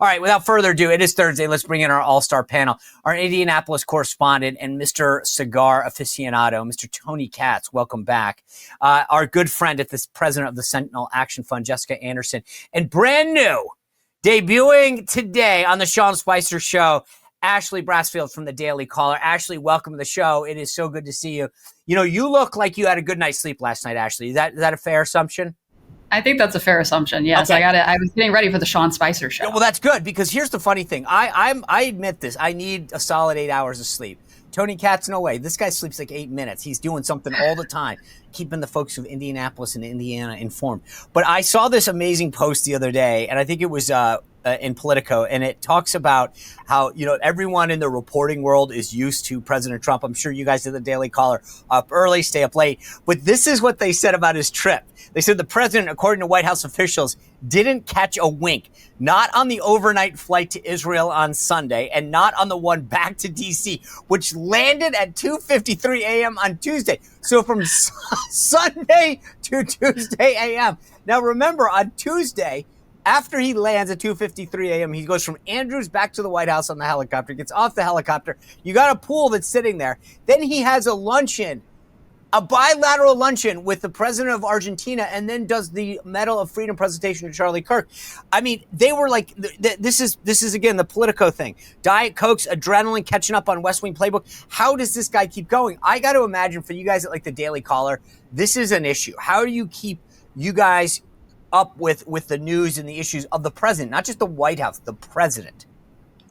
All right, without further ado, it is Thursday. Let's bring in our all-star panel. Our Indianapolis correspondent and Mr. Cigar aficionado, Mr. Tony Katz. Welcome back. Our good friend at this president of the Sentinel Action Fund, Jessica Anderson. And brand new, debuting today on the Sean Spicer Show, Ashley Brasfield from the Daily Caller. Ashley, welcome to the show. It is so good to see you. You know, you look like you had a good night's sleep last night, Ashley. Is that a fair assumption? I think that's a fair assumption. Yes, okay. I was getting ready for the Sean Spicer Show. Well, that's good, because here's the funny thing. I admit this. I need a solid 8 hours of sleep. Tony Katz, no way. This guy sleeps like 8 minutes. He's doing something all the time, keeping the folks of Indianapolis and Indiana informed. But I saw this amazing post the other day, and I think it was in Politico, and it talks about how, you know, everyone in the reporting world is used to President Trump. I'm sure you guys at the Daily Caller up early, stay up late. But this is what they said about his trip. They said the president, according to White House officials, didn't catch a wink, not on the overnight flight to Israel on Sunday and not on the one back to D.C., which landed at 2:53 a.m. on Tuesday. So from Sunday to Tuesday a.m. Now, remember, on Tuesday, after he lands at 2:53 a.m., he goes from Andrews back to the White House on the helicopter, gets off the helicopter. You got a pool that's sitting there. Then he has a luncheon, a bilateral luncheon with the president of Argentina, and then does the Medal of Freedom presentation to Charlie Kirk. I mean, they were like, this is again, the Politico thing. Diet Cokes, adrenaline, catching up on West Wing playbook. How does this guy keep going? I got to imagine for you guys at like the Daily Caller, this is an issue. How do you keep you guys up with the news and the issues of the president, not just the White House, the president?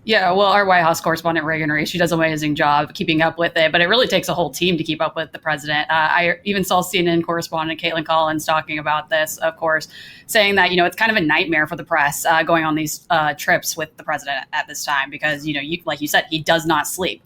Yeah, well, our White House correspondent, Reagan Ray, she does an amazing job keeping up with it, but it really takes a whole team to keep up with the president. I even saw CNN correspondent Caitlin Collins talking about this, of course, saying that, you know, it's kind of a nightmare for the press going on these trips with the president at this time because, you know, like you said, he does not sleep.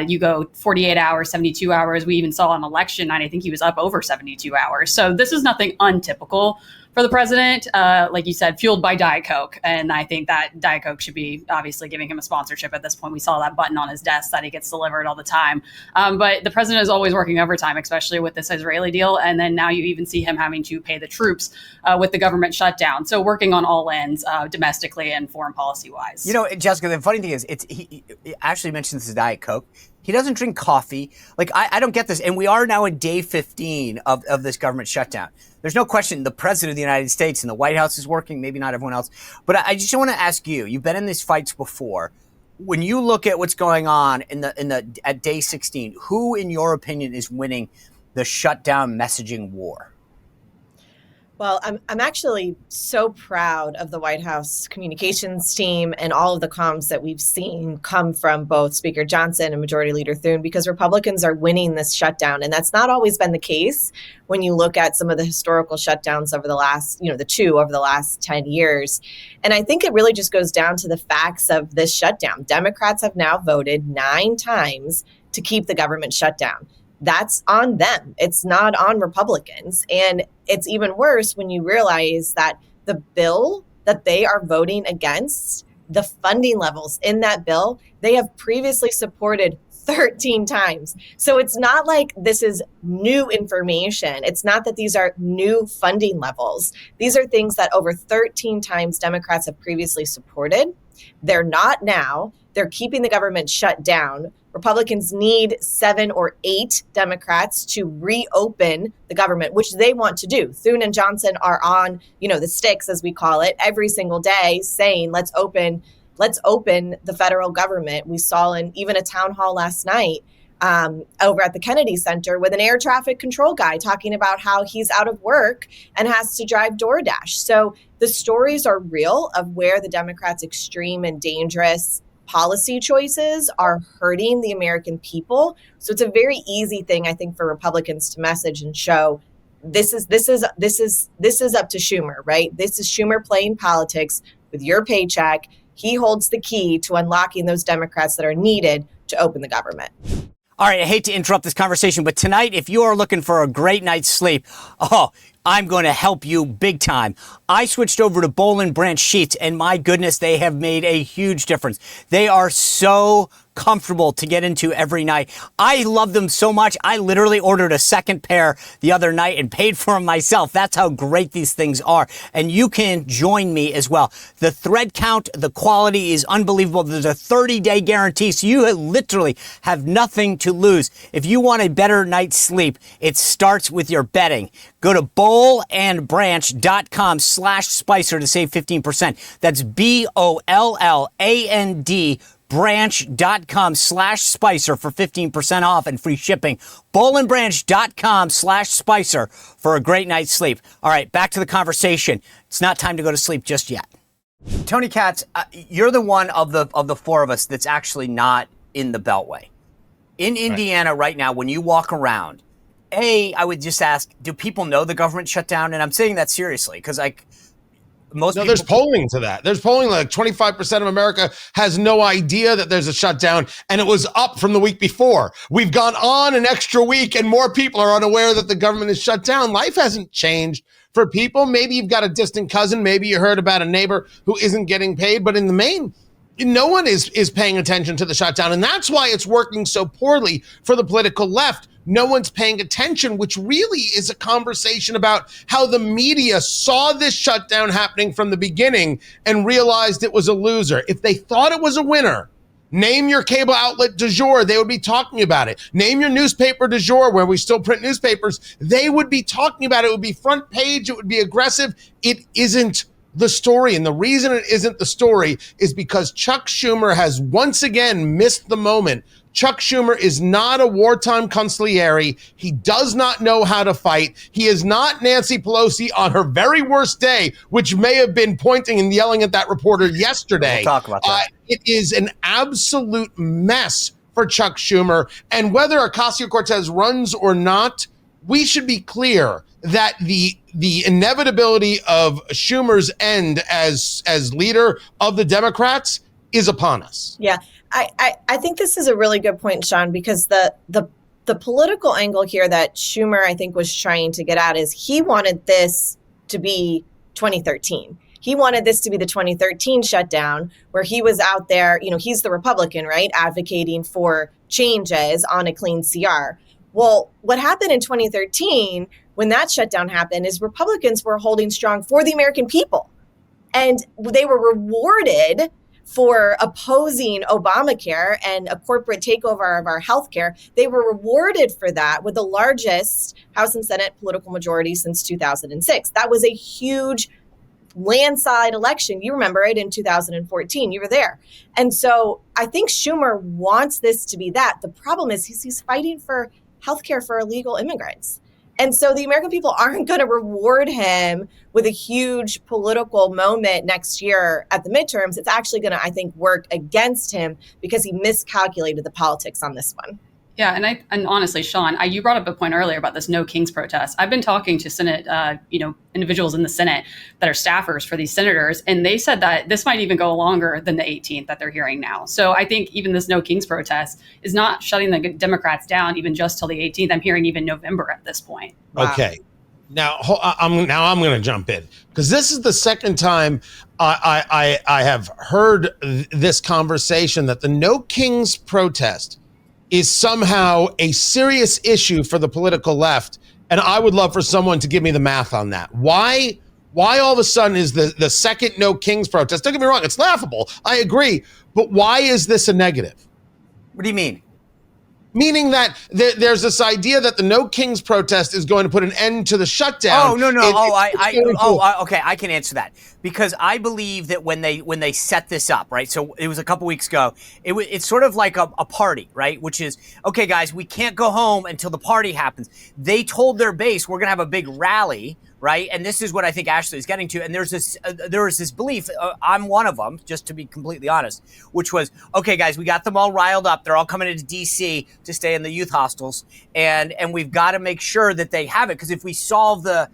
You go 48 hours, 72 hours. We even saw on election night, I think he was up over 72 hours. So this is nothing untypical for the president, like you said, fueled by Diet Coke. And I think that Diet Coke should be obviously giving him a sponsorship at this point. We saw that button on his desk that he gets delivered all the time. But the president is always working overtime, especially with this Israeli deal. And then now you even see him having to pay the troops with the government shutdown. So working on all ends domestically and foreign policy wise. You know, Jessica, the funny thing is, he actually mentions the Diet Coke. He doesn't drink coffee. Like, I don't get this. And we are now in day 15 of this government shutdown. There's no question the president of the United States and the White House is working, maybe not everyone else. But I just want to ask you, you've been in these fights before. When you look at what's going on at day 16, who, in your opinion, is winning the shutdown messaging war? Well, I'm actually so proud of the White House communications team and all of the comms that we've seen come from both Speaker Johnson and Majority Leader Thune, because Republicans are winning this shutdown. And that's not always been the case when you look at some of the historical shutdowns over the last, the two over the last 10 years. And I think it really just goes down to the facts of this shutdown. Democrats have now voted 9 times to keep the government shut down. That's on them. It's not on Republicans. And it's even worse when you realize that the bill that they are voting against, the funding levels in that bill, they have previously supported 13 times. So it's not like this is new information. It's not that these are new funding levels. These are things that over 13 times Democrats have previously supported. They're not now. They're keeping the government shut down. Republicans need 7 or 8 Democrats to reopen the government, which they want to do. Thune and Johnson are on, the sticks, as we call it, every single day saying, let's open the federal government. We saw in even a town hall last night over at the Kennedy Center with an air traffic control guy talking about how he's out of work and has to drive DoorDash. So the stories are real of where the Democrats' extreme and dangerous policy choices are hurting the American people. So it's a very easy thing, I think, for Republicans to message and show this is up to Schumer, right? This is Schumer playing politics with your paycheck. He holds the key to unlocking those Democrats that are needed to open the government. All right, I hate to interrupt this conversation, but tonight, if you are looking for a great night's sleep, I'm going to help you big time. I switched over to Boll & Branch sheets, and my goodness, they have made a huge difference. They are so comfortable to get into every night. I love them so much. I literally ordered a second pair the other night and paid for them myself. That's how great these things are. And you can join me as well. The thread count, the quality is unbelievable. There's a 30-day guarantee, so you literally have nothing to lose. If you want a better night's sleep, it starts with your bedding. Go to bollandbranch.com/Spicer to save 15%. That's BOLLAND branch.com/Spicer for 15% off and free shipping. bollandbranch.com/Spicer for a great night's sleep. All right, back to the conversation. It's not time to go to sleep just yet. Tony Katz, you're the one of the four of us that's actually not in the Beltway. In Indiana right now, when you walk around, I would just ask, do people know the government shut down? And I'm saying that seriously because most people. There's polling to that. There's polling like 25% of America has no idea that there's a shutdown, and it was up from the week before. We've gone on an extra week, and more people are unaware that the government is shut down. Life hasn't changed for people. Maybe you've got a distant cousin. Maybe you heard about a neighbor who isn't getting paid, but in the main, no one is paying attention to the shutdown, and that's why it's working so poorly for the political left. No one's paying attention, which really is a conversation about how the media saw this shutdown happening from the beginning and realized it was a loser. If they thought it was a winner, name your cable outlet du jour, they would be talking about it. Name your newspaper du jour, where we still print newspapers, they would be talking about it. It would be front page, it would be aggressive. It isn't the story. And the reason it isn't the story is because Chuck Schumer has once again missed the moment. Chuck Schumer is not a wartime consigliere. He does not know how to fight. He is not Nancy Pelosi on her very worst day, which may have been pointing and yelling at that reporter yesterday. We'll talk about that. It is an absolute mess for Chuck Schumer. And whether Ocasio-Cortez runs or not, we should be clear that the inevitability of Schumer's end as leader of the Democrats is upon us. Yeah. I think this is a really good point, Sean, because the political angle here that Schumer, I think, was trying to get at is he wanted this to be 2013. He wanted this to be the 2013 shutdown where he was out there, he's the Republican, right, advocating for changes on a clean CR. Well, what happened in 2013 when that shutdown happened is Republicans were holding strong for the American people. And they were rewarded for opposing Obamacare and a corporate takeover of our healthcare. They were rewarded for that with the largest House and Senate political majority since 2006. That was a huge landslide election. You remember it in 2014. You were there. And so I think Schumer wants this to be that. The problem is he's fighting for healthcare for illegal immigrants. And so the American people aren't going to reward him with a huge political moment next year at the midterms. It's actually going to, I think, work against him because he miscalculated the politics on this one. Yeah, and honestly, Sean, you brought up a point earlier about this No Kings protest. I've been talking to Senate, individuals in the Senate that are staffers for these senators, and they said that this might even go longer than the 18th that they're hearing now. So I think even this No Kings protest is not shutting the Democrats down even just till the 18th. I'm hearing even November at this point. Wow. Okay. Now I'm going to jump in because this is the second time I have heard this conversation that the No Kings protest is somehow a serious issue for the political left. And I would love for someone to give me the math on that. Why all of a sudden is the second No Kings protest? Don't get me wrong, it's laughable. I agree. But why is this a negative? What do you mean? Meaning that there's this idea that the No Kings protest is going to put an end to the shutdown. Oh, no. Okay, I can answer that. Because I believe that when they set this up, right? So it was a couple weeks ago. It's sort of like a party, right? Which is, okay, guys, we can't go home until the party happens. They told their base, we're going to have a big rally, right? And this is what I think Ashley is getting to. And there was this belief, I'm one of them, just to be completely honest, which was, okay, guys, we got them all riled up. They're all coming into D.C. to stay in the youth hostels. And we've got to make sure that they have it. Because if we solve the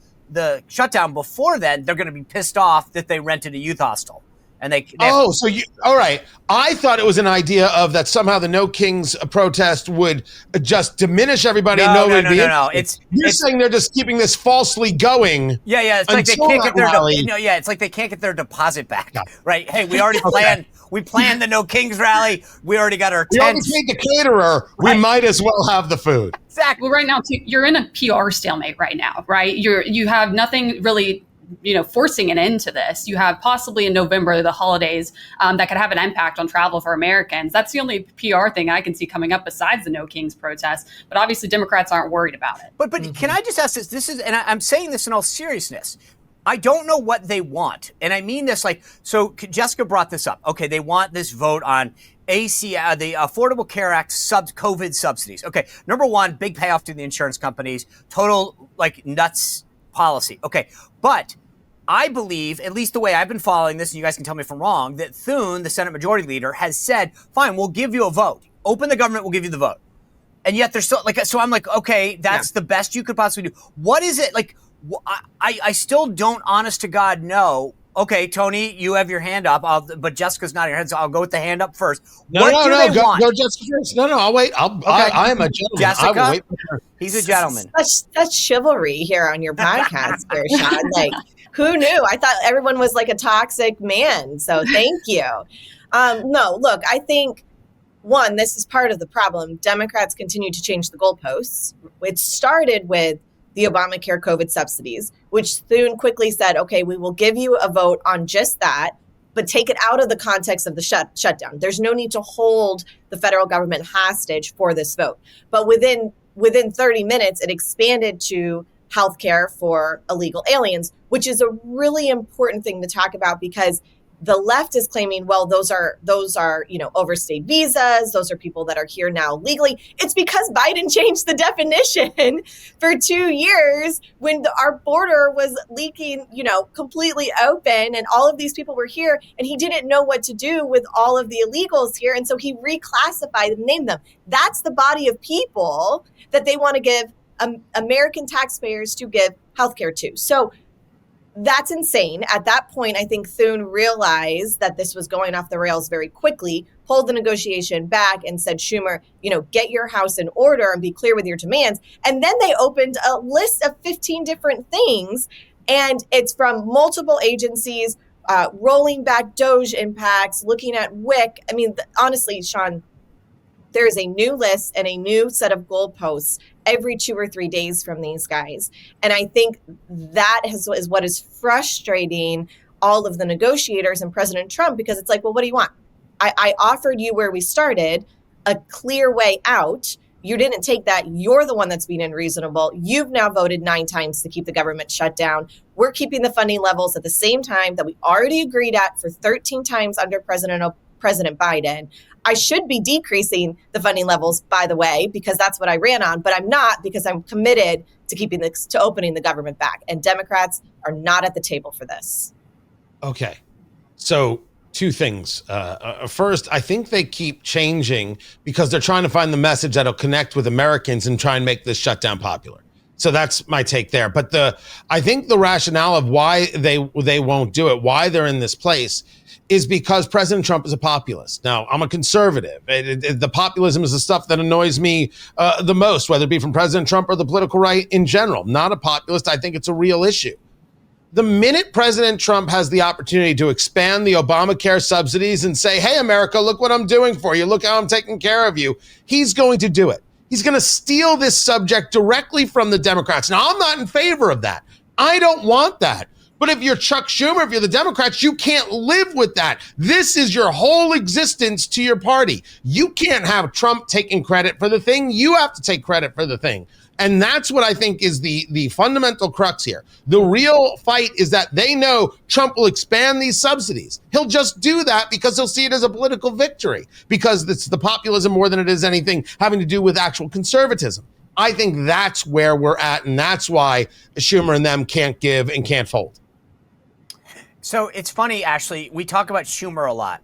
shutdown before then, they're going to be pissed off that they rented a youth hostel. And they Oh, so all right. I thought it was an idea of that somehow the No Kings protest would just diminish everybody. No. You're It's saying they're just keeping this falsely going. Yeah. It's like they can't get their it's like they can't get their deposit back. Yeah. Right. Hey, we already planned. We planned the No Kings rally. We already got our tents. We already paid the caterer. Right. We might as well have the food. Exactly. Well, right now you're in a PR stalemate right now, right? You have nothing really, forcing an end to this. You have possibly in November, the holidays, that could have an impact on travel for Americans. That's the only PR thing I can see coming up besides the No Kings protest. But obviously Democrats aren't worried about it. But Can I just ask this? This is, and I'm saying this in all seriousness. I don't know what they want. And I mean this so Jessica brought this up. Okay, they want this vote on the Affordable Care Act COVID subsidies. Okay, number one, big payoff to the insurance companies, total nuts policy. Okay, but I believe, at least the way I've been following this, and you guys can tell me if I'm wrong, that Thune, the Senate Majority Leader, has said, fine, we'll give you a vote. Open the government, we'll give you the vote. And yet they're still so I'm like, okay, that's the best you could possibly do. What is it? I still don't, honest to God, know. Okay, Tony, you have your hand up, but Jessica's not your head, so I'll go with the hand up first. No, go Jessica first. No, I'll wait. I am a gentleman. Jessica, I will wait for her. He's a gentleman. Such chivalry here on your podcast, Sean. Who knew? I thought everyone was like a toxic man, so thank you. No, look, I think, one, this is part of the problem. Democrats continue to change the goalposts. It started with the Obamacare COVID subsidies, which Thune quickly said, okay, we will give you a vote on just that, but take it out of the context of the shutdown. There's no need to hold the federal government hostage for this vote. But within 30 minutes, it expanded to healthcare for illegal aliens, which is a really important thing to talk about because the left is claiming, well, those are overstayed visas. Those are people that are here now legally. It's because Biden changed the definition for 2 years when our border was leaking, completely open, and all of these people were here, and he didn't know what to do with all of the illegals here, and so he reclassified and named them. That's the body of people that they want to give American taxpayers to give healthcare to. So that's insane. At that point, I think Thune realized that this was going off the rails very quickly, pulled the negotiation back and said, Schumer, get your house in order and be clear with your demands. And then they opened a list of 15 different things. And it's from multiple agencies, rolling back DOGE impacts, looking at WIC. I mean, honestly, Sean, there is a new list and a new set of goalposts every 2 or 3 days from these guys. And I think that is what is frustrating all of the negotiators and President Trump, because it's like, well, what do you want? I offered you where we started, a clear way out. You didn't take that. You're the one that's being unreasonable. You've now voted 9 times to keep the government shut down. We're keeping the funding levels at the same time that we already agreed at for 13 times under President Biden. I should be decreasing the funding levels, by the way, because that's what I ran on, but I'm not, because I'm committed to opening the government back. And Democrats are not at the table for this. Okay. So 2 things. First, I think they keep changing because they're trying to find the message that'll connect with Americans and try and make this shutdown popular. So that's my take there. But I think the rationale of why they won't do it, why they're in this place, is because President Trump is a populist. Now, I'm a conservative. The populism is the stuff that annoys me the most, whether it be from President Trump or the political right in general. Not a populist. I think it's a real issue. The minute President Trump has the opportunity to expand the Obamacare subsidies and say, hey, America, look what I'm doing for you. Look how I'm taking care of you. He's going to do it. He's going to steal this subject directly from the Democrats. Now, I'm not in favor of that. I don't want that. But if you're Chuck Schumer, if you're the Democrats, you can't live with that. This is your whole existence to your party. You can't have Trump taking credit for the thing. You have to take credit for the thing. And that's what I think is the fundamental crux here. The real fight is that they know Trump will expand these subsidies. He'll just do that because he'll see it as a political victory, because it's the populism more than it is anything having to do with actual conservatism. I think that's where we're at, and that's why Schumer and them can't give and can't fold. So it's funny, Ashley, we talk about Schumer a lot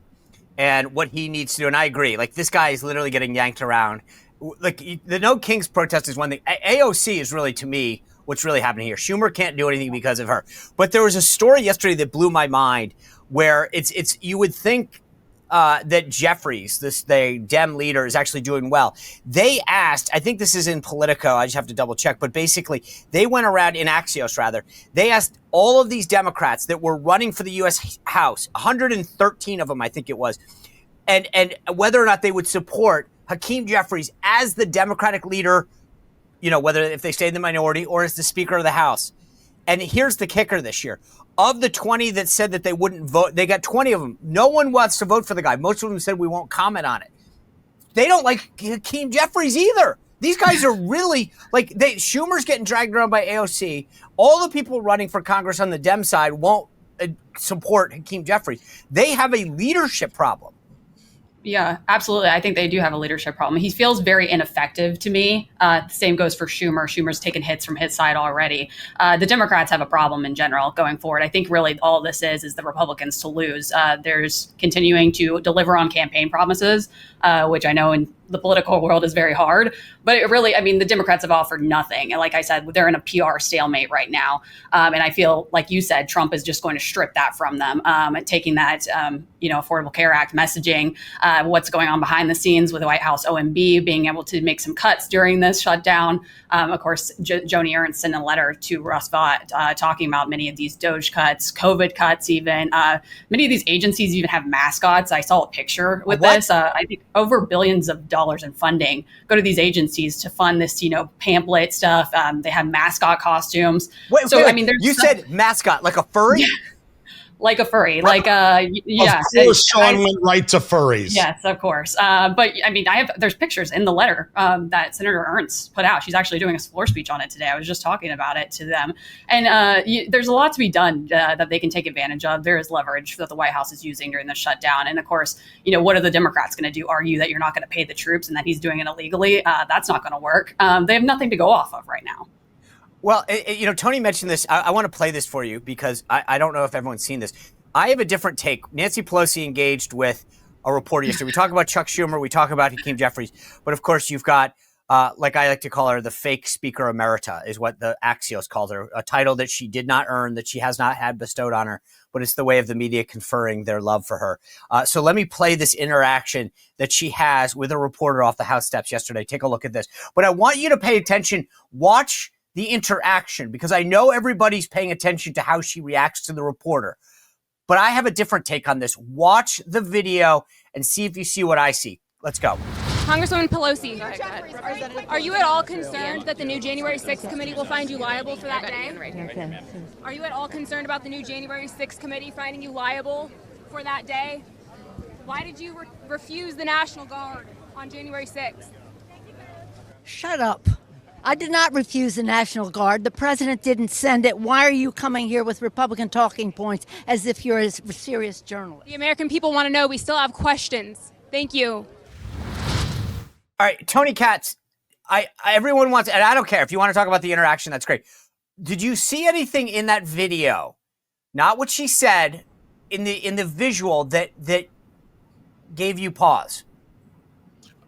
and what he needs to do. And I agree. This guy is literally getting yanked around. The No Kings protest is one thing. AOC is really, to me, what's really happening here. Schumer can't do anything because of her. But there was a story yesterday that blew my mind where it's you would think that Jeffries, the Dem leader, is actually doing well. They asked, I think this is in Politico, I just have to double check, but basically they went around in Axios rather. They asked all of these Democrats that were running for the U.S. House, 113 of them, I think it was, and whether or not they would support Hakeem Jeffries as the Democratic leader, whether if they stay in the minority or as the Speaker of the House. And here's the kicker this year. Of the 20 that said that they wouldn't vote, they got 20 of them. No one wants to vote for the guy. Most of them said we won't comment on it. They don't like Hakeem Jeffries either. These guys are really Schumer's getting dragged around by AOC. All the people running for Congress on the Dem side won't support Hakeem Jeffries. They have a leadership problem. Yeah, absolutely. I think they do have a leadership problem. He feels very ineffective to me. The same goes for Schumer. Schumer's taken hits from his side already. The Democrats have a problem in general going forward. I think really all this is the Republicans to lose. There's continuing to deliver on campaign promises, which I know in the political world is very hard. But it really, the Democrats have offered nothing. And like I said, they're in a PR stalemate right now. And I feel, like you said, Trump is just going to strip that from them, and taking that, Affordable Care Act messaging, what's going on behind the scenes with the White House OMB, being able to make some cuts during this shutdown. Of course, Joni Ernst sent a letter to Russ Vought talking about many of these DOGE cuts, COVID cuts even. Many of these agencies even have mascots. I saw a picture with this. I think over billions of dollars in funding go to these agencies to fund this, pamphlet stuff. They have mascot costumes. Wait, you said mascot, like a furry? Like a furry, Of course, Sean went right to furries. Yes, of course. But there's pictures in the letter that Senator Ernst put out. She's actually doing a floor speech on it today. I was just talking about it to them. And there's a lot to be done that they can take advantage of. There is leverage that the White House is using during the shutdown. And of course, what are the Democrats going to do? Argue that you're not going to pay the troops and that he's doing it illegally? That's not going to work. They have nothing to go off of right now. Well, Tony mentioned this. I want to play this for you because I don't know if everyone's seen this. I have a different take. Nancy Pelosi engaged with a reporter yesterday. We talk about Chuck Schumer. We talk about Hakeem Jeffries. But, of course, you've got, like I like to call her, the fake Speaker Emerita is what the Axios calls her, a title that she did not earn, that she has not had bestowed on her. But it's the way of the media conferring their love for her. So let me play this interaction that she has with a reporter off the House steps yesterday. Take a look at this. But I want you to pay attention. Watch the interaction, because I know everybody's paying attention to how she reacts to the reporter. But I have a different take on this. Watch the video and see if you see what I see. Let's go. Congresswoman Pelosi, are you at all concerned that the new January 6th committee will find you liable for that day? Are you at all concerned about the new January 6th committee finding you liable for that day? Why did you refuse the National Guard on January 6th? Shut up. I did not refuse the National Guard. The president didn't send it. Why are you coming here with Republican talking points as if you're a serious journalist? The American people want to know. We still have questions. Thank you. All right, Tony Katz, everyone wants, and I don't care. If you want to talk about the interaction, that's great. Did you see anything in that video, not what she said, in the visual that gave you pause?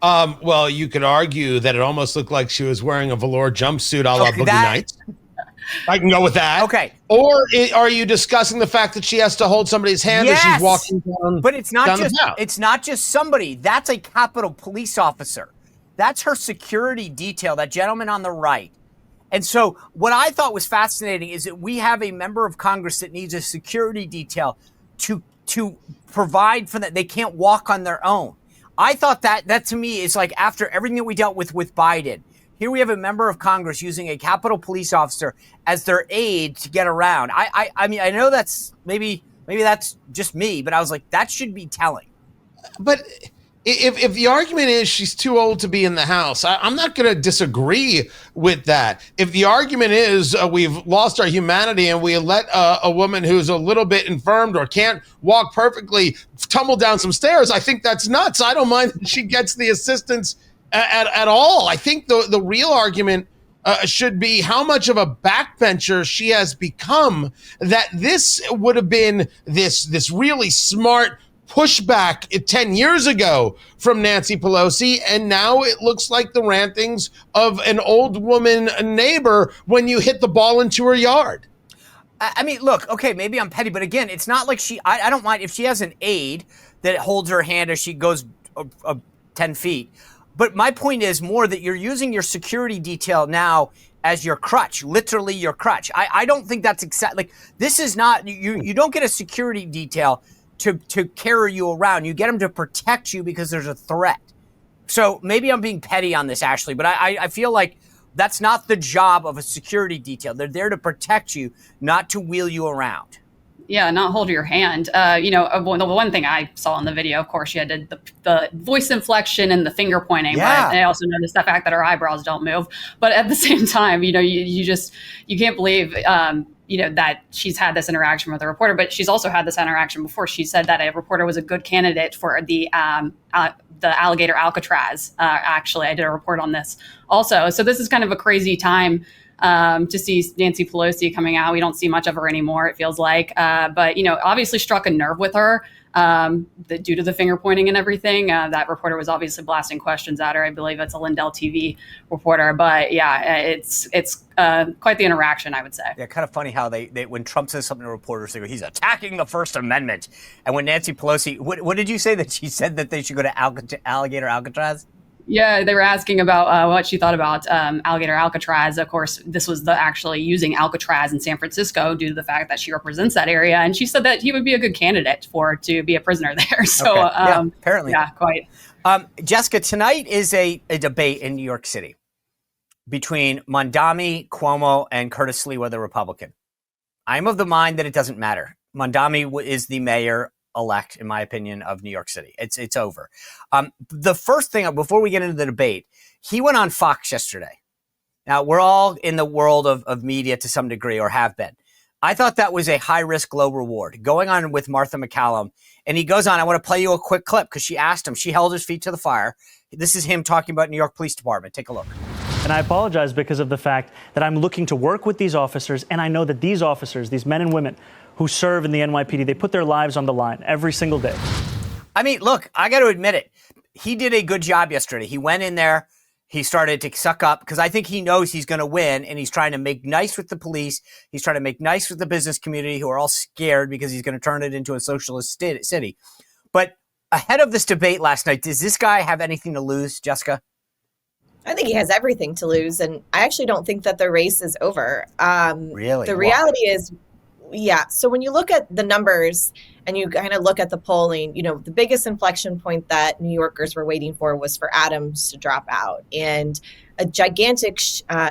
Well, you could argue that it almost looked like she was wearing a velour jumpsuit a la Boogie Nights. I can go with that. Okay. Or are you discussing the fact that she has to hold somebody's hand as she's walking down? But it's not just somebody. That's a Capitol Police officer. That's her security detail, that gentleman on the right. And so what I thought was fascinating is that we have a member of Congress that needs a security detail to provide for that. They can't walk on their own. I thought that to me is like after everything that we dealt with Biden, here we have a member of Congress using a Capitol Police officer as their aide to get around. I mean, I know that's maybe that's just me, but I was like, that should be telling. But if the argument is she's too old to be in the House, I'm not going to disagree with that. If the argument is we've lost our humanity and we let a woman who's a little bit infirmed or can't walk perfectly tumble down some stairs, I think that's nuts. I don't mind that she gets the assistance at all. I think the real argument should be how much of a backbencher she has become, that this would have been this really smart pushback 10 years ago from Nancy Pelosi, and now it looks like the rantings of an old woman neighbor when you hit the ball into her yard. I mean, look, okay, maybe I'm petty, but again, it's not like I don't mind if she has an aide that holds her hand as she goes 10 feet. But my point is more that you're using your security detail now as your crutch, literally your crutch. I don't think that's exactly, like, this is not, you don't get a security detail to carry you around. You get them to protect you because there's a threat. So maybe I'm being petty on this, Ashley, but I feel like that's not the job of a security detail. They're there to protect you, not to wheel you around. Yeah, not hold your hand. The one thing I saw in the video, of course, she had the voice inflection and the finger pointing. Yeah. But I also noticed the fact that her eyebrows don't move. But at the same time, you can't believe, that she's had this interaction with a reporter. But she's also had this interaction before. She said that a reporter was a good candidate for the alligator Alcatraz. Actually, I did a report on this also. So this is kind of a crazy time to see Nancy Pelosi coming out. We don't see much of her anymore, it feels like. But, obviously struck a nerve with her due to the finger pointing and everything. That reporter was obviously blasting questions at her. I believe it's a Lindell TV reporter. But yeah, it's quite the interaction, I would say. Yeah, kind of funny how they when Trump says something to reporters, they go, he's attacking the First Amendment. And when Nancy Pelosi, what did you say that she said that they should go to alligator Alcatraz? Yeah, they were asking about what she thought about alligator Alcatraz. Of course, this was actually using Alcatraz in San Francisco due to the fact that she represents that area. And she said that he would be a good candidate to be a prisoner there. So, okay. Yeah, apparently. Yeah, quite. Jessica, tonight is a debate in New York City between Mondami, Cuomo, and Curtis Sliwa, the Republican. I'm of the mind that it doesn't matter. Mondami is the mayor-elect, in my opinion, of New York City. It's over. The first thing, before we get into the debate, he went on Fox yesterday. Now, we're all in the world of media to some degree, or have been. I thought that was a high-risk, low-reward. Going on with Martha McCallum, and he goes on, I want to play you a quick clip, because she asked him, she held his feet to the fire. This is him talking about New York Police Department. Take a look. And I apologize because of the fact that I'm looking to work with these officers, and I know that these officers, these men and women who serve in the NYPD, they put their lives on the line every single day. I mean, look, I got to admit it. He did a good job yesterday. He went in there. He started to suck up because I think he knows he's going to win, and he's trying to make nice with the police. He's trying to make nice with the business community who are all scared because he's going to turn it into a socialist city. But ahead of this debate last night, does this guy have anything to lose, Jessica? I think he has everything to lose, and I actually don't think that the race is over. Really? The reality is, yeah. So when you look at the numbers and you kind of look at the polling, the biggest inflection point that New Yorkers were waiting for was for Adams to drop out. And a gigantic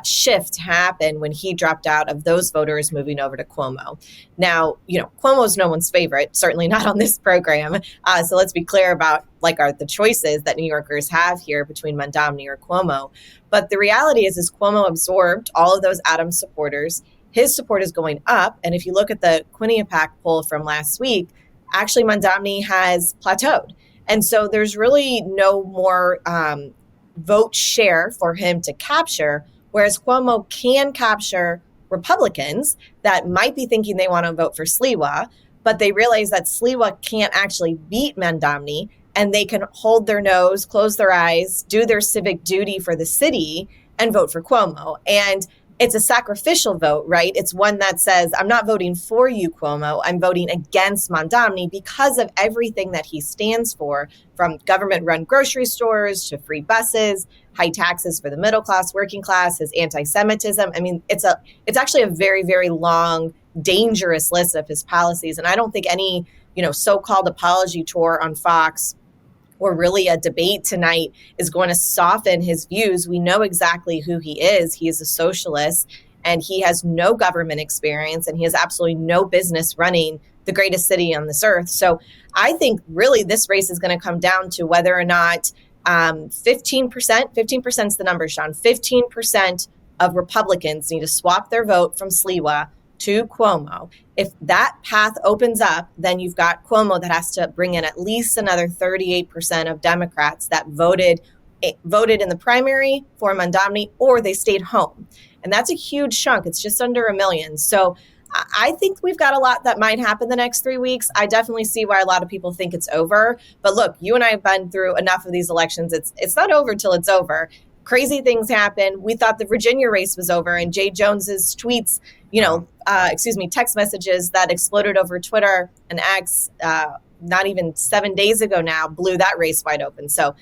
shift happened when he dropped out of those voters moving over to Cuomo. Now, Cuomo's no one's favorite, certainly not on this program. So let's be clear about the choices that New Yorkers have here between Mondami or Cuomo. But the reality is Cuomo absorbed all of those Adams supporters. His support is going up. And if you look at the Quinnipiac poll from last week, actually Mondami has plateaued. And so there's really no more vote share for him to capture, whereas Cuomo can capture Republicans that might be thinking they want to vote for Sliwa, but they realize that Sliwa can't actually beat Mondami, and they can hold their nose, close their eyes, do their civic duty for the city, and vote for Cuomo. And it's a sacrificial vote, right? It's one that says, I'm not voting for you, Cuomo. I'm voting against Mondami because of everything that he stands for, from government-run grocery stores to free buses, high taxes for the middle class, working class, his anti-Semitism. I mean, it's actually a very, very long, dangerous list of his policies. And I don't think any, so-called apology tour on Fox or really a debate tonight is going to soften his views. We know exactly who he is. He is a socialist, and he has no government experience, and he has absolutely no business running the greatest city on this earth. So I think really this race is going to come down to whether or not 15% is the number, Sean, 15% of Republicans need to swap their vote from Sliwa to Cuomo. If that path opens up, then you've got Cuomo that has to bring in at least another 38% of Democrats that voted in the primary for Mondami, or they stayed home. And that's a huge chunk. It's just under 1 million. So I think we've got a lot that might happen the next 3 weeks. I definitely see why a lot of people think it's over. But look, you and I have been through enough of these elections. It's not over till it's over. Crazy things happen. We thought the Virginia race was over, and Jay Jones's tweets, text messages that exploded over Twitter and X, not even 7 days ago now, blew that race wide open. So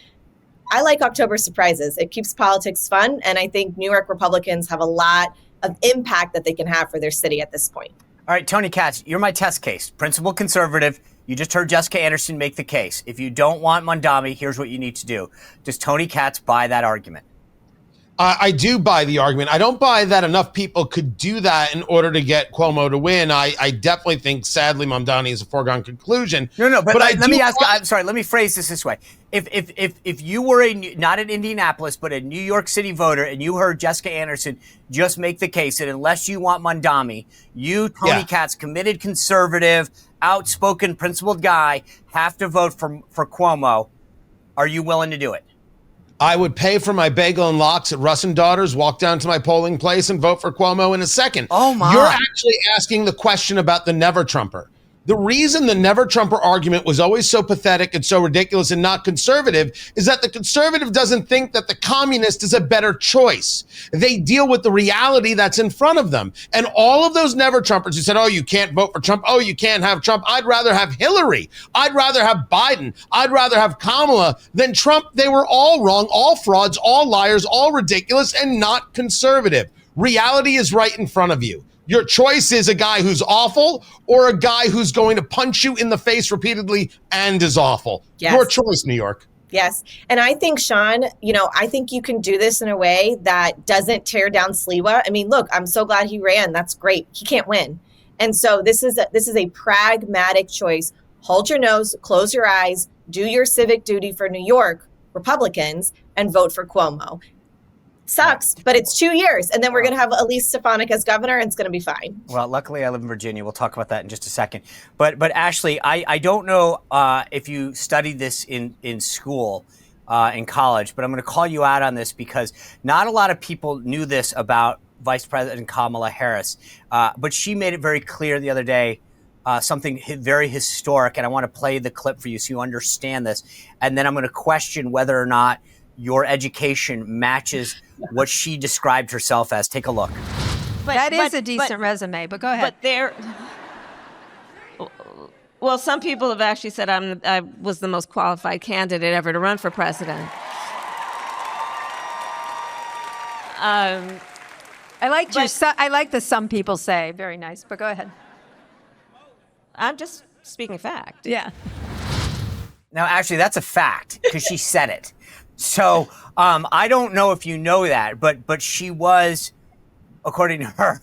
I like October surprises. It keeps politics fun. And I think New York Republicans have a lot of impact that they can have for their city at this point. All right, Tony Katz, you're my test case. Principled conservative. You just heard Jessica Anderson make the case. If you don't want Mondami, here's what you need to do. Does Tony Katz buy that argument? I do buy the argument. I don't buy that enough people could do that in order to get Cuomo to win. I definitely think, sadly, Mamdani is a foregone conclusion. No, but let me ask. I'm sorry. Let me phrase this way. If you were not an Indianapolis but a New York City voter and you heard Jessica Anderson just make the case that unless you want Mondami, you, Tony Katz, committed conservative, outspoken, principled guy, have to vote for Cuomo, are you willing to do it? I would pay for my bagel and lox at Russ and Daughters, walk down to my polling place, and vote for Cuomo in a second. Oh, my. You're actually asking the question about the never Trumper. The reason the never Trumper argument was always so pathetic and so ridiculous and not conservative is that the conservative doesn't think that the communist is a better choice. They deal with the reality that's in front of them. And all of those never Trumpers who said, oh, you can't vote for Trump. Oh, you can't have Trump. I'd rather have Hillary. I'd rather have Biden. I'd rather have Kamala than Trump. They were all wrong, all frauds, all liars, all ridiculous, and not conservative. Reality is right in front of you. Your choice is a guy who's awful or a guy who's going to punch you in the face repeatedly and is awful. Yes. Your choice, New York. Yes. And I think, Sean, I think you can do this in a way that doesn't tear down Sliwa. I mean, look, I'm so glad he ran. That's great. He can't win. And so this is a pragmatic choice. Hold your nose, close your eyes, do your civic duty for New York Republicans, and vote for Cuomo. Sucks, but it's 2 years, and then we're going to have Elise Stefanik as governor, and it's going to be fine. Well, luckily I live in Virginia. We'll talk about that in just a second. But Ashley, I don't know if you studied this in school, in college, but I'm going to call you out on this because not a lot of people knew this about Vice President Kamala Harris, but she made it very clear the other day, something very historic, and I want to play the clip for you so you understand this, and then I'm going to question whether or not your education matches what she described herself as. Take a look. That is a decent resume, but go ahead. Well, some people have actually said I was the most qualified candidate ever to run for president. I like the some people say. Very nice, but go ahead. I'm just speaking fact. Yeah. Now, actually, that's a fact because she said it. So I don't know if you know that, but she was, according to her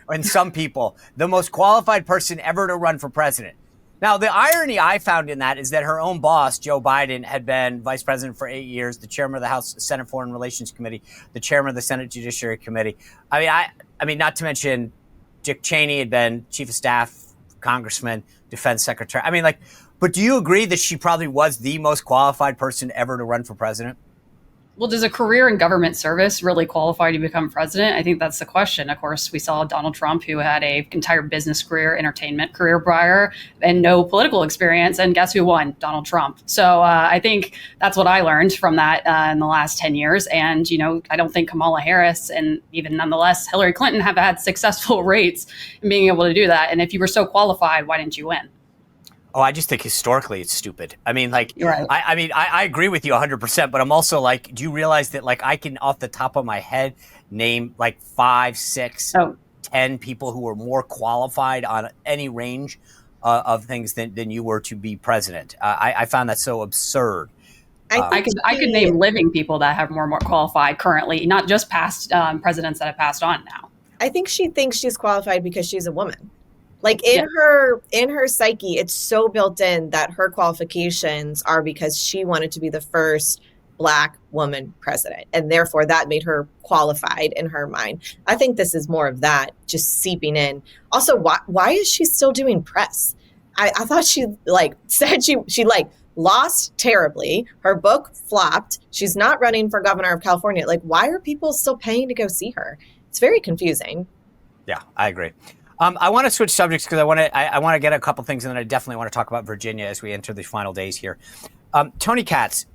and some people, the most qualified person ever to run for president. Now, the irony I found in that is that her own boss, Joe Biden, had been vice president for 8 years, the chairman of the House Senate Foreign Relations Committee, the chairman of the Senate Judiciary Committee. I mean, not to mention Dick Cheney had been chief of staff, congressman, defense secretary. I mean, but do you agree that she probably was the most qualified person ever to run for president? Well, does a career in government service really qualify to become president? I think that's the question. Of course, we saw Donald Trump, who had an entire business career, entertainment career prior, and no political experience. And guess who won? Donald Trump. So I think that's what I learned from that in the last 10 years. And, I don't think Kamala Harris and even nonetheless Hillary Clinton have had successful rates in being able to do that. And if you were so qualified, why didn't you win? Oh, I just think historically it's stupid. I mean, You're right. I agree with you 100%, but I'm also do you realize that I can off the top of my head name 5, 6, 10 people who were more qualified on any range of things than you were to be president. I found that so absurd. I could name living people that have more qualified currently, not just past presidents that have passed on now. I think she thinks she's qualified because she's a woman. In her psyche, it's so built in that her qualifications are because she wanted to be the first Black woman president. And therefore that made her qualified in her mind. I think this is more of that just seeping in. Also, why is she still doing press? I thought she said she lost terribly. Her book flopped. She's not running for governor of California. Why are people still paying to go see her? It's very confusing. Yeah, I agree. I want to switch subjects because I want to get a couple things, and then I definitely want to talk about Virginia as we enter the final days here. Tony Katz,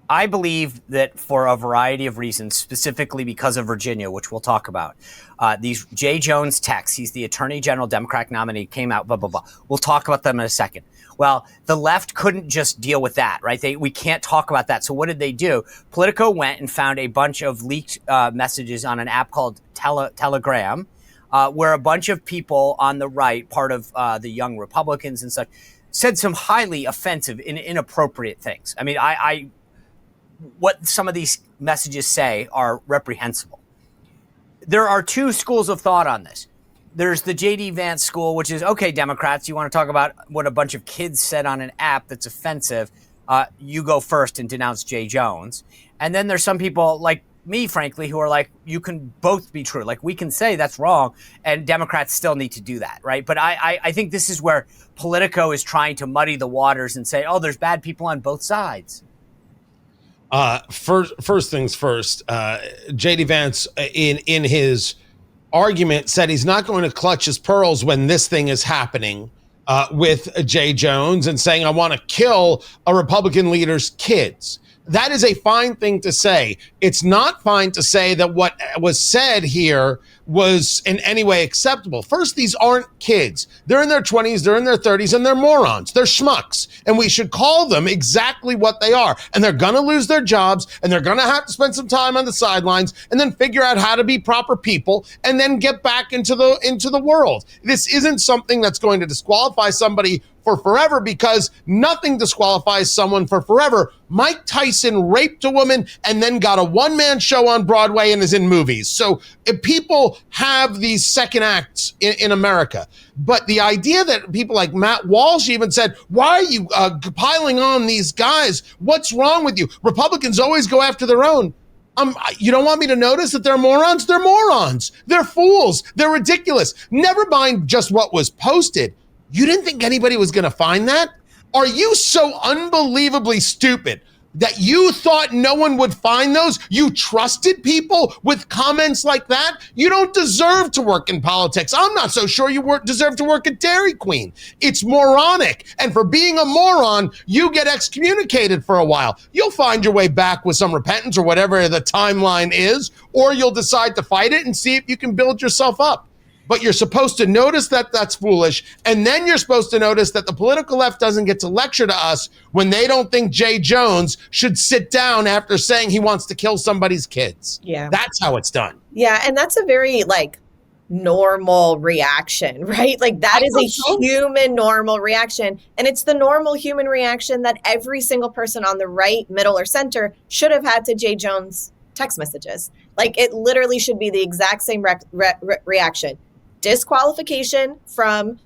I believe that for a variety of reasons, specifically because of Virginia, which we'll talk about, these Jay Jones texts, he's the Attorney General, Democratic nominee, came out, blah, blah, blah. We'll talk about them in a second. Well, the left couldn't just deal with that, right? We can't talk about that. So what did they do? Politico went and found a bunch of leaked messages on an app called Telegram, where a bunch of people on the right, part of the young Republicans and such, said some highly offensive and inappropriate things. I mean, what some of these messages say are reprehensible. There are two schools of thought on this. There's the J.D. Vance school, which is, okay, Democrats, you want to talk about what a bunch of kids said on an app that's offensive, you go first and denounce Jay Jones. And then there's some people like me, frankly, who are like, you can both be true. Like, we can say that's wrong, and Democrats still need to do that, right? But I think this is where Politico is trying to muddy the waters and say, oh, there's bad people on both sides. First things first, J.D. Vance in his argument said he's not going to clutch his pearls when this thing is happening with Jay Jones and saying, I want to kill a Republican leader's kids. That is a fine thing to say. It's not fine to say that what was said here was in any way acceptable. First, these aren't kids. They're in their 20s, they're in their 30s, and they're morons. They're schmucks. And we should call them exactly what they are. And they're going to lose their jobs, and they're going to have to spend some time on the sidelines and then figure out how to be proper people and then get back into the world. This isn't something that's going to disqualify somebody for forever, because nothing disqualifies someone for forever. Mike Tyson raped a woman and then got a one-man show on Broadway and is in movies. So if people have these second acts in America. But the idea that people like Matt Walsh even said, why are you piling on these guys? What's wrong with you? Republicans always go after their own. You don't want me to notice that they're morons? They're morons. They're fools. They're ridiculous. Never mind just what was posted. You didn't think anybody was going to find that? Are you so unbelievably stupid that you thought no one would find those? You trusted people with comments like that? You don't deserve to work in politics. I'm not so sure you deserve to work at Dairy Queen. It's moronic. And for being a moron, you get excommunicated for a while. You'll find your way back with some repentance or whatever the timeline is, or you'll decide to fight it and see if you can build yourself up. But you're supposed to notice that that's foolish, and then you're supposed to notice that the political left doesn't get to lecture to us when they don't think Jay Jones should sit down after saying he wants to kill somebody's kids. Yeah. That's how it's done. Yeah, and that's a very, normal reaction, right? That is a human normal reaction. And it's the normal human reaction that every single person on the right, middle, or center should have had to Jay Jones text messages. It literally should be the exact same reaction. Disqualification from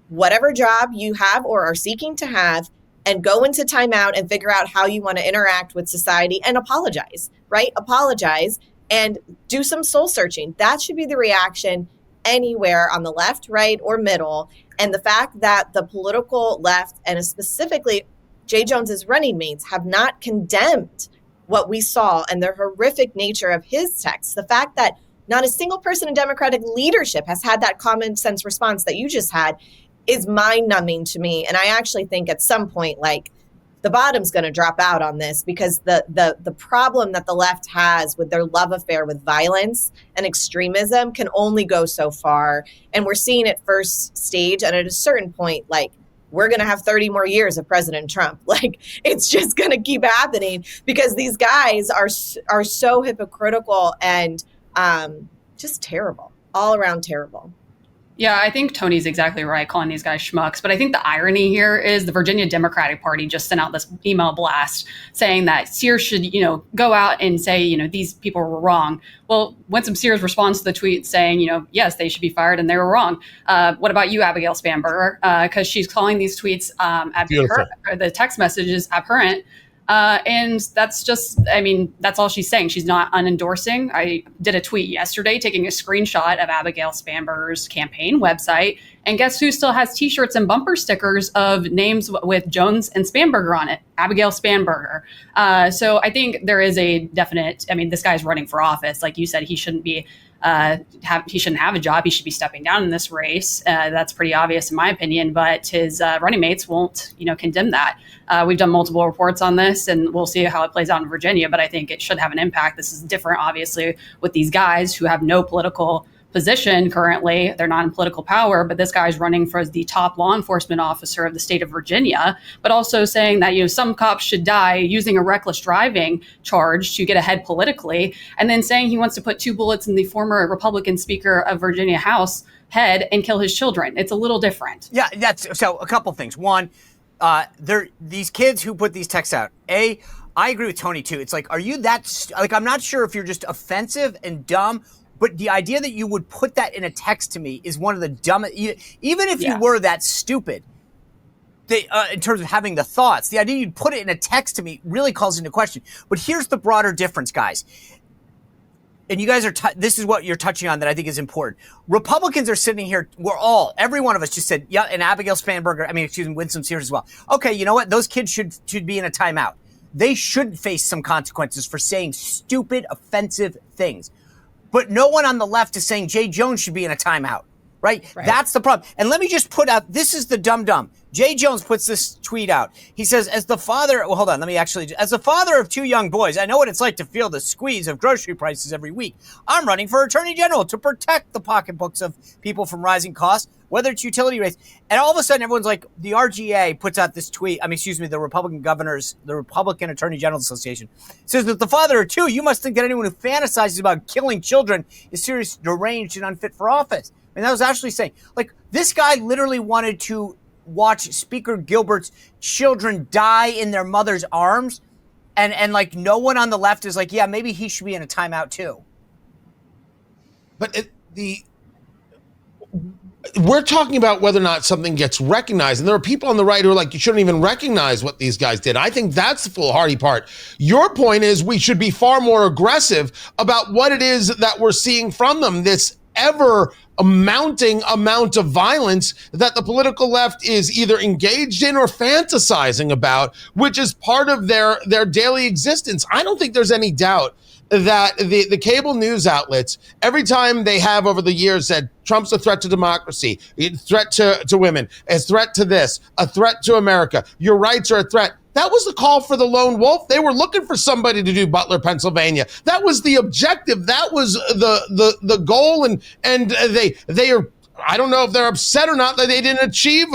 whatever job you have or are seeking to have, and go into timeout and figure out how you want to interact with society and apologize, right? Apologize and do some soul searching. That should be the reaction anywhere on the left, right, or middle. And the fact that the political left, and specifically Jay Jones's running mates, have not condemned what we saw and the horrific nature of his texts, the fact that not a single person in Democratic leadership has had that common sense response that you just had, is mind-numbing to me. And I actually think at some point, the bottom's going to drop out on this, because the problem that the left has with their love affair with violence and extremism can only go so far. And we're seeing it first stage. And at a certain point, we're going to have 30 more years of President Trump. It's just going to keep happening, because these guys are so hypocritical and just terrible, all around terrible. Yeah, I think Tony's exactly right, calling these guys schmucks. But I think the irony here is the Virginia Democratic Party just sent out this email blast saying that Sears should, go out and say, these people were wrong. Well, Winsome Sears responds to the tweet saying, yes, they should be fired and they were wrong. What about you, Abigail Spanberger? Because she's calling these tweets, the text messages abhorrent. And that's just, that's all she's saying. She's not unendorsing. I did a tweet yesterday taking a screenshot of Abigail Spanberger's campaign website And guess who still has T-shirts and bumper stickers of names with Jones and Spanberger on it? Abigail Spanberger. So I think there is a definite, I mean, this guy's running for office. Like you said, he shouldn't be he shouldn't have a job. He should be stepping down in this race. That's pretty obvious in my opinion, but his running mates won't, condemn that. We've done multiple reports on this and we'll see how it plays out in Virginia, but I think it should have an impact. This is different, obviously, with these guys who have no political position currently. They're not in political power, but this guy's running for the top law enforcement officer of the state of Virginia, but also saying that, some cops should die, using a reckless driving charge to get ahead politically, and then saying he wants to put 2 bullets in the former Republican Speaker of Virginia House head and kill his children. It's a little different. Yeah, that's so a couple things. One, these kids who put these texts out, I agree with Tony too. It's like, are you that, I'm not sure if you're just offensive and dumb, but the idea that you would put that in a text to me is one of the dumbest, even if you were that stupid, in terms of having the thoughts, the idea you'd put it in a text to me really calls into question. But here's the broader difference, guys. And you guys this is what you're touching on that I think is important. Republicans are sitting here, every one of us just said, yeah, and Abigail Spanberger, Winsome Sears as well. Okay, you know what? Those kids should be in a timeout. They should face some consequences for saying stupid, offensive things. But no one on the left is saying Jay Jones should be in a timeout, right? That's the problem. And let me just put out, this is the dumb. Jay Jones puts this tweet out. He says, as the father of 2 young boys, I know what it's like to feel the squeeze of grocery prices every week. I'm running for Attorney General to protect the pocketbooks of people from rising costs, whether it's utility rates. And all of a sudden, everyone's like, the RGA puts out this tweet. The Republican Attorney General Association says that the father of 2, you must think that anyone who fantasizes about killing children is seriously deranged and unfit for office. And that was actually saying, this guy literally wanted to watch Speaker Gilbert's children die in their mother's arms. And no one on the left is like, yeah, maybe he should be in a timeout too. But we're talking about whether or not something gets recognized. And there are people on the right who are like, you shouldn't even recognize what these guys did. I think that's the foolhardy part. Your point is we should be far more aggressive about what it is that we're seeing from them, this ever mounting amount of violence that the political left is either engaged in or fantasizing about, which is part of their daily existence. I don't think there's any doubt that the cable news outlets, every time they have over the years said Trump's a threat to democracy, a threat to women, a threat to this, a threat to America, your rights are a threat. That was the call for the lone wolf. They were looking for somebody to do Butler, Pennsylvania. That was the objective. That was the goal. And they are, I don't know if they're upset or not that they didn't achieve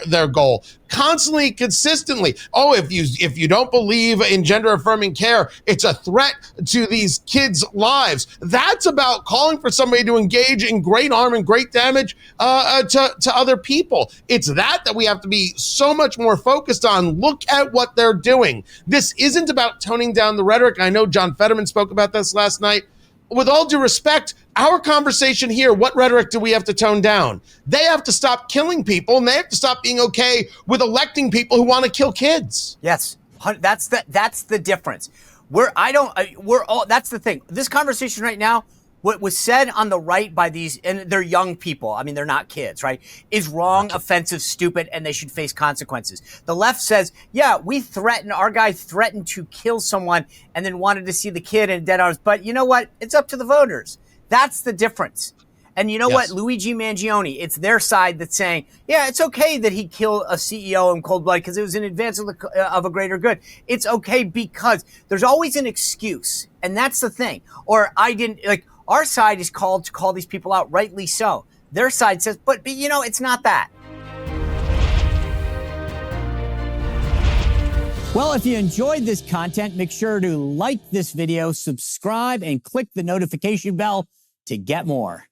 their goal. Constantly, consistently. Oh, if you don't believe in gender affirming care, it's a threat to these kids' lives. That's about calling for somebody to engage in great harm and great damage to other people. It's that we have to be so much more focused on. Look at what they're doing. This isn't about toning down the rhetoric. I know John Fetterman spoke about this last night. With all due respect, our conversation here, what rhetoric do we have to tone down? They have to stop killing people, and they have to stop being okay with electing people who want to kill kids. Yes, that's the difference. That's the thing. This conversation right now, what was said on the right by these, and they're young people, they're not kids, right, is wrong, offensive, stupid, and they should face consequences. The left says, yeah, our guy threatened to kill someone and then wanted to see the kid in dead arms. But you know what? It's up to the voters. That's the difference. And you know what? Luigi Mangione, it's their side that's saying, yeah, it's okay that he killed a CEO in cold blood because it was in advance of a greater good. It's okay because there's always an excuse. And that's the thing. Or our side is called to call these people out, rightly so. Their side says, but it's not that. Well, if you enjoyed this content, make sure to like this video, subscribe, and click the notification bell to get more.